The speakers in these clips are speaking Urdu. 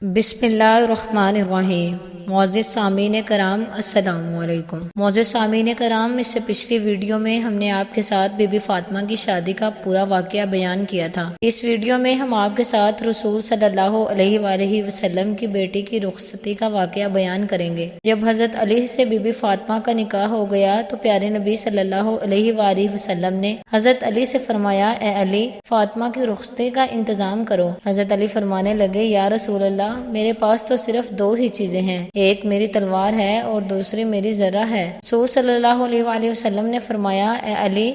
بسم اللہ الرحمن الرحیم۔ معزز سامعین کرام السلام علیکم۔ معزز سامعین کرام، اس سے پچھلی ویڈیو میں ہم نے آپ کے ساتھ بی بی فاطمہ کی شادی کا پورا واقعہ بیان کیا تھا۔ اس ویڈیو میں ہم آپ کے ساتھ رسول صلی اللہ علیہ وآلہ وسلم کی بیٹی کی رخصتی کا واقعہ بیان کریں گے۔ جب حضرت علی سے بی بی فاطمہ کا نکاح ہو گیا تو پیارے نبی صلی اللہ علیہ وآلہ وسلم نے حضرت علی سے فرمایا، اے علی، فاطمہ کی رخصتی کا انتظام کرو۔ حضرت علی فرمانے لگے، یا رسول اللہ، میرے پاس تو صرف دو ہی چیزیں ہیں، ایک میری تلوار ہے اور دوسری میری ذرہ ہے۔ رسول صلی اللہ علیہ وآلہ وسلم نے فرمایا، اے علی،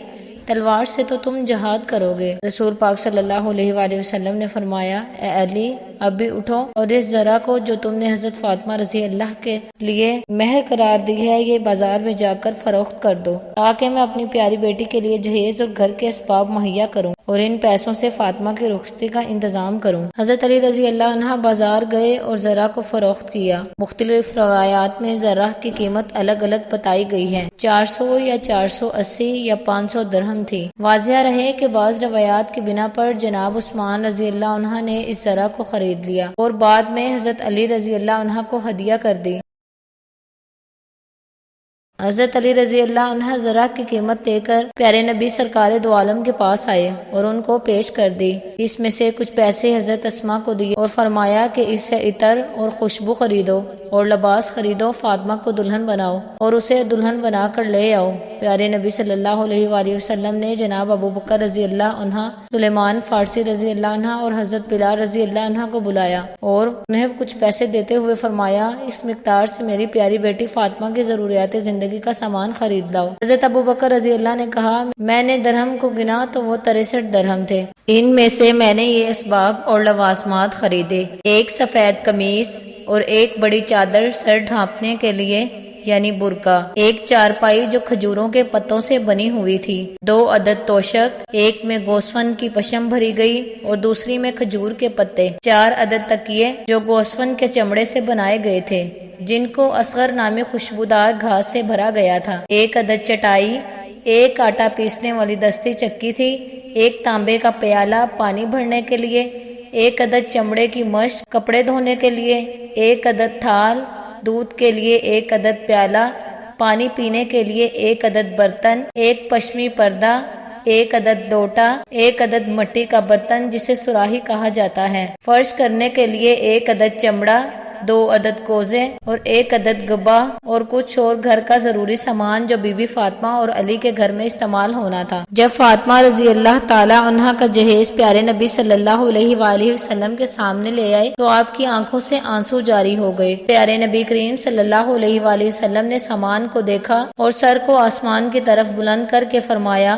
تلوار سے تو تم جہاد کرو گے۔ رسول پاک صلی اللہ علیہ وآلہ وسلم نے فرمایا، اے علی، اب بھی اٹھو اور اس ذرہ کو جو تم نے حضرت فاطمہ رضی اللہ کے لیے مہر قرار دی ہے، یہ بازار میں جا کر فروخت کر دو تاکہ میں اپنی پیاری بیٹی کے لیے جہیز اور گھر کے اسباب مہیا کروں اور ان پیسوں سے فاطمہ کی رخصتی کا انتظام کروں۔ حضرت علی رضی اللہ عنہ بازار گئے اور ذرہ کو فروخت کیا۔ مختلف روایات میں ذرہ کی قیمت الگ الگ بتائی گئی ہے، 400 یا 480 یا 500 درہم تھی۔ واضح رہے کہ بعض روایات کی بنا پر جناب عثمان رضی اللہ عنہ نے اس ذرہ کو خرید لیا اور بعد میں حضرت علی رضی اللہ عنہ کو ہدیہ کر دی۔ حضرت علی رضی اللہ عنہ ذرہ کی قیمت دے کر پیارے نبی سرکار دو عالم کے پاس آئے اور ان کو پیش کر دی۔ اس میں سے کچھ پیسے حضرت اسماء کو دیے اور فرمایا کہ اس سے عطر اور خوشبو خریدو اور لباس خریدو، فاطمہ کو دلہن بناؤ اور اسے دلہن بنا کر لے آؤ۔ پیارے نبی صلی اللہ علیہ وآلہ وسلم نے جناب ابو بکر رضی اللہ عنہ، سلیمان فارسی رضی اللہ عنہ اور حضرت بلال رضی اللہ عنہ کو بلایا اور انہیں کچھ پیسے دیتے ہوئے فرمایا، اس مقدار سے میری پیاری بیٹی فاطمہ کی ضروریات زندگی کا سامان خرید لاؤ۔ حضرت ابو بکر رضی اللہ نے کہا، میں نے درہم کو گنا تو وہ 63 درہم تھے، ان میں سے میں نے یہ اسباب اور لوازمات خریدے، ایک سفید قمیص اور ایک بڑی چادر سر ڈھانپنے کے لیے یعنی برقع، ایک چارپائی جو کھجوروں کے پتوں سے بنی ہوئی تھی، 2 عدد توشک، ایک میں گوسفند کی پشم بھری گئی اور دوسری میں کھجور کے پتے، 4 عدد تکیے جو گوسفند کے چمڑے سے بنائے گئے تھے جن کو اصغر نامی خوشبودار گھاس سے بھرا گیا تھا، 1 عدد چٹائی، ایک آٹا پیسنے والی دستی چکی تھی، ایک تانبے کا پیالہ پانی بھرنے کے لیے، 1 عدد چمڑے کی مشق کپڑے دھونے کے لیے، 1 عدد تھال دودھ کے لیے، 1 عدد پیالہ پانی پینے کے لیے، 1 عدد برتن، 1 پشمی پردہ، 1 عدد لوٹا، 1 عدد مٹی کا برتن جسے سراہی کہا جاتا ہے، فرش کرنے کے لیے 1 عدد چمڑا، 2 عدد کوزے اور 1 عدد گبا اور کچھ اور گھر کا ضروری سامان جو بی بی فاطمہ اور علی کے گھر میں استعمال ہونا تھا۔ جب فاطمہ رضی اللہ تعالی عنہا کا جہیز پیارے نبی صلی اللہ علیہ وآلہ وسلم کے سامنے لے آئے تو آپ کی آنکھوں سے آنسو جاری ہو گئے۔ پیارے نبی کریم صلی اللہ علیہ وآلہ وسلم نے سامان کو دیکھا اور سر کو آسمان کی طرف بلند کر کے فرمایا،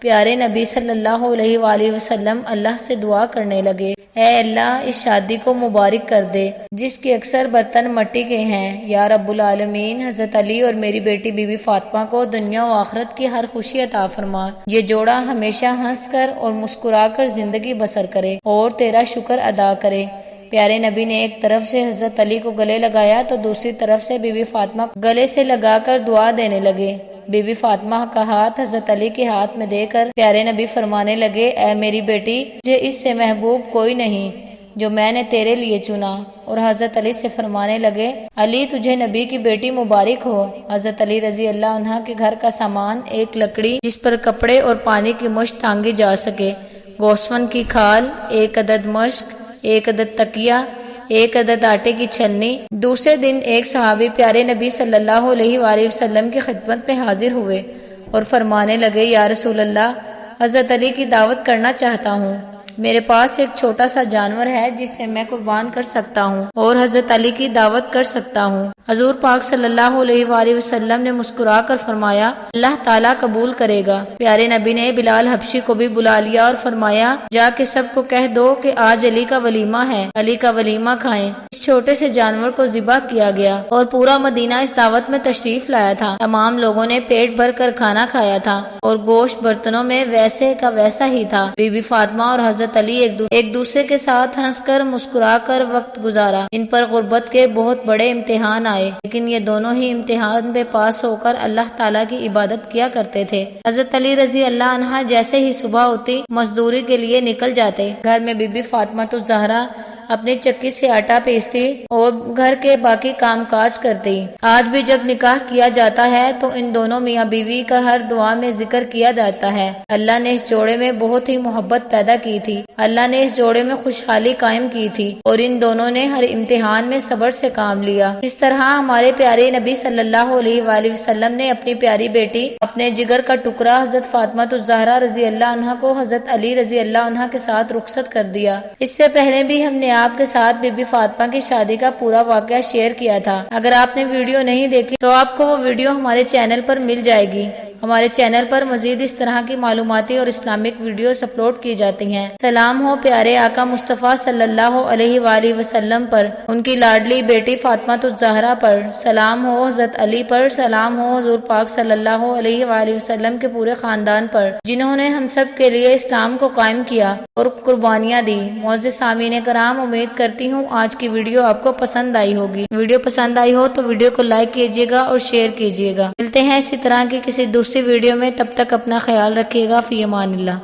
پیارے نبی صلی اللہ علیہ وآلہ وسلم اللہ سے دعا کرنے لگے، اے اللہ، اس شادی کو مبارک کر دے جس کے اکثر برتن مٹی کے ہیں، یا رب العالمین، حضرت علی اور میری بیٹی بی بی فاطمہ کو دنیا و آخرت کی ہر خوشی عطا فرما، یہ جوڑا ہمیشہ ہنس کر اور مسکرا کر زندگی بسر کرے اور تیرا شکر ادا کرے۔ پیارے نبی نے ایک طرف سے حضرت علی کو گلے لگایا تو دوسری طرف سے بی بی فاطمہ کو گلے سے لگا کر دعا دینے لگے۔ بی بی فاطمہ کا ہاتھ حضرت علی کے ہاتھ میں دے کر پیارے نبی فرمانے لگے، اے میری بیٹی، مجھے اس سے محبوب کوئی نہیں جو میں نے تیرے لیے چنا، اور حضرت علی سے فرمانے لگے، علی، تجھے نبی کی بیٹی مبارک ہو۔ حضرت علی رضی اللہ عنہ کے گھر کا سامان، ایک لکڑی جس پر کپڑے اور پانی کی مشت ٹانگی جا سکے، گوسفند کی کھال، 1 عدد مشق، 1 عدد تکیہ، 1 عدد آٹے کی چھلنی۔ دوسرے دن ایک صحابی پیارے نبی صلی اللہ علیہ وآلہ وسلم کی خدمت میں حاضر ہوئے اور فرمانے لگے، یا رسول اللہ، حضرت علی کی دعوت کرنا چاہتا ہوں، میرے پاس ایک چھوٹا سا جانور ہے جس سے میں قربان کر سکتا ہوں اور حضرت علی کی دعوت کر سکتا ہوں۔ حضور پاک صلی اللہ علیہ وآلہ وسلم نے مسکرا کر فرمایا، اللہ تعالیٰ قبول کرے گا۔ پیارے نبی نے بلال حبشی کو بھی بلا لیا اور فرمایا، جا کے سب کو کہہ دو کہ آج علی کا ولیمہ ہے، علی کا ولیمہ کھائیں۔ چھوٹے سے جانور کو ذبح کیا گیا اور پورا مدینہ اس دعوت میں تشریف لایا تھا۔ تمام لوگوں نے پیٹ بھر کر کھانا کھایا تھا اور گوشت برتنوں میں ویسے کا ویسا ہی تھا۔ بی بی فاطمہ اور حضرت علی ایک دوسرے کے ساتھ ہنس کر مسکرا کر وقت گزارا۔ ان پر غربت کے بہت بڑے امتحان آئے، لیکن یہ دونوں ہی امتحان پہ پاس ہو کر اللہ تعالیٰ کی عبادت کیا کرتے تھے۔ حضرت علی رضی اللہ عنہ جیسے ہی صبح ہوتی مزدوری کے لیے نکل جاتے۔ گھر میں بی بی فاطمہ الزہرا اپنی چکی سے آٹا پیستی اور گھر کے باقی کام کاج کرتی۔ آج بھی جب نکاح کیا جاتا ہے تو ان دونوں میاں بیوی کا ہر دعا میں ذکر کیا جاتا ہے۔ اللہ نے اس جوڑے میں بہت ہی محبت پیدا کی تھی، اللہ نے اس جوڑے میں خوشحالی قائم کی تھی اور ان دونوں نے ہر امتحان میں صبر سے کام لیا۔ اس طرح ہمارے پیارے نبی صلی اللہ علیہ وآلہ وسلم نے اپنی پیاری بیٹی، اپنے جگر کا ٹکڑا حضرت فاطمہ الزہرا رضی اللہ عنہا کو حضرت علی رضی اللہ عنہ کے ساتھ رخصت کر دیا۔ اس سے پہلے بھی ہم نے آپ کے ساتھ بی بی فاطمہ کی شادی کا پورا واقعہ شیئر کیا تھا۔ اگر آپ نے ویڈیو نہیں دیکھی تو آپ کو وہ ویڈیو ہمارے چینل پر مل جائے گی۔ ہمارے چینل پر مزید اس طرح کی معلوماتی اور اسلامک ویڈیوز اپلوڈ کی جاتی ہیں۔ سلام ہو پیارے آقا مصطفیٰ صلی اللہ علیہ وآلہ وسلم پر، ان کی لاڈلی بیٹی فاطمہ الزہرا پر، سلام ہو حضرت علی پر، سلام ہو حضور پاک صلی اللہ علیہ وآلہ وسلم کے پورے خاندان پر، جنہوں نے ہم سب کے لیے اسلام کو قائم کیا اور قربانیاں دی۔ معزز سامعین کرام، امید کرتی ہوں آج کی ویڈیو آپ کو پسند آئی ہوگی۔ ویڈیو پسند آئی ہو تو ویڈیو کو لائک کیجیے گا اور شیئر کیجیے گا۔ ملتے ہیں اسی طرح کی کسی دوسری ویڈیو میں، تب تک اپنا خیال رکھیے گا۔ فی امان اللہ۔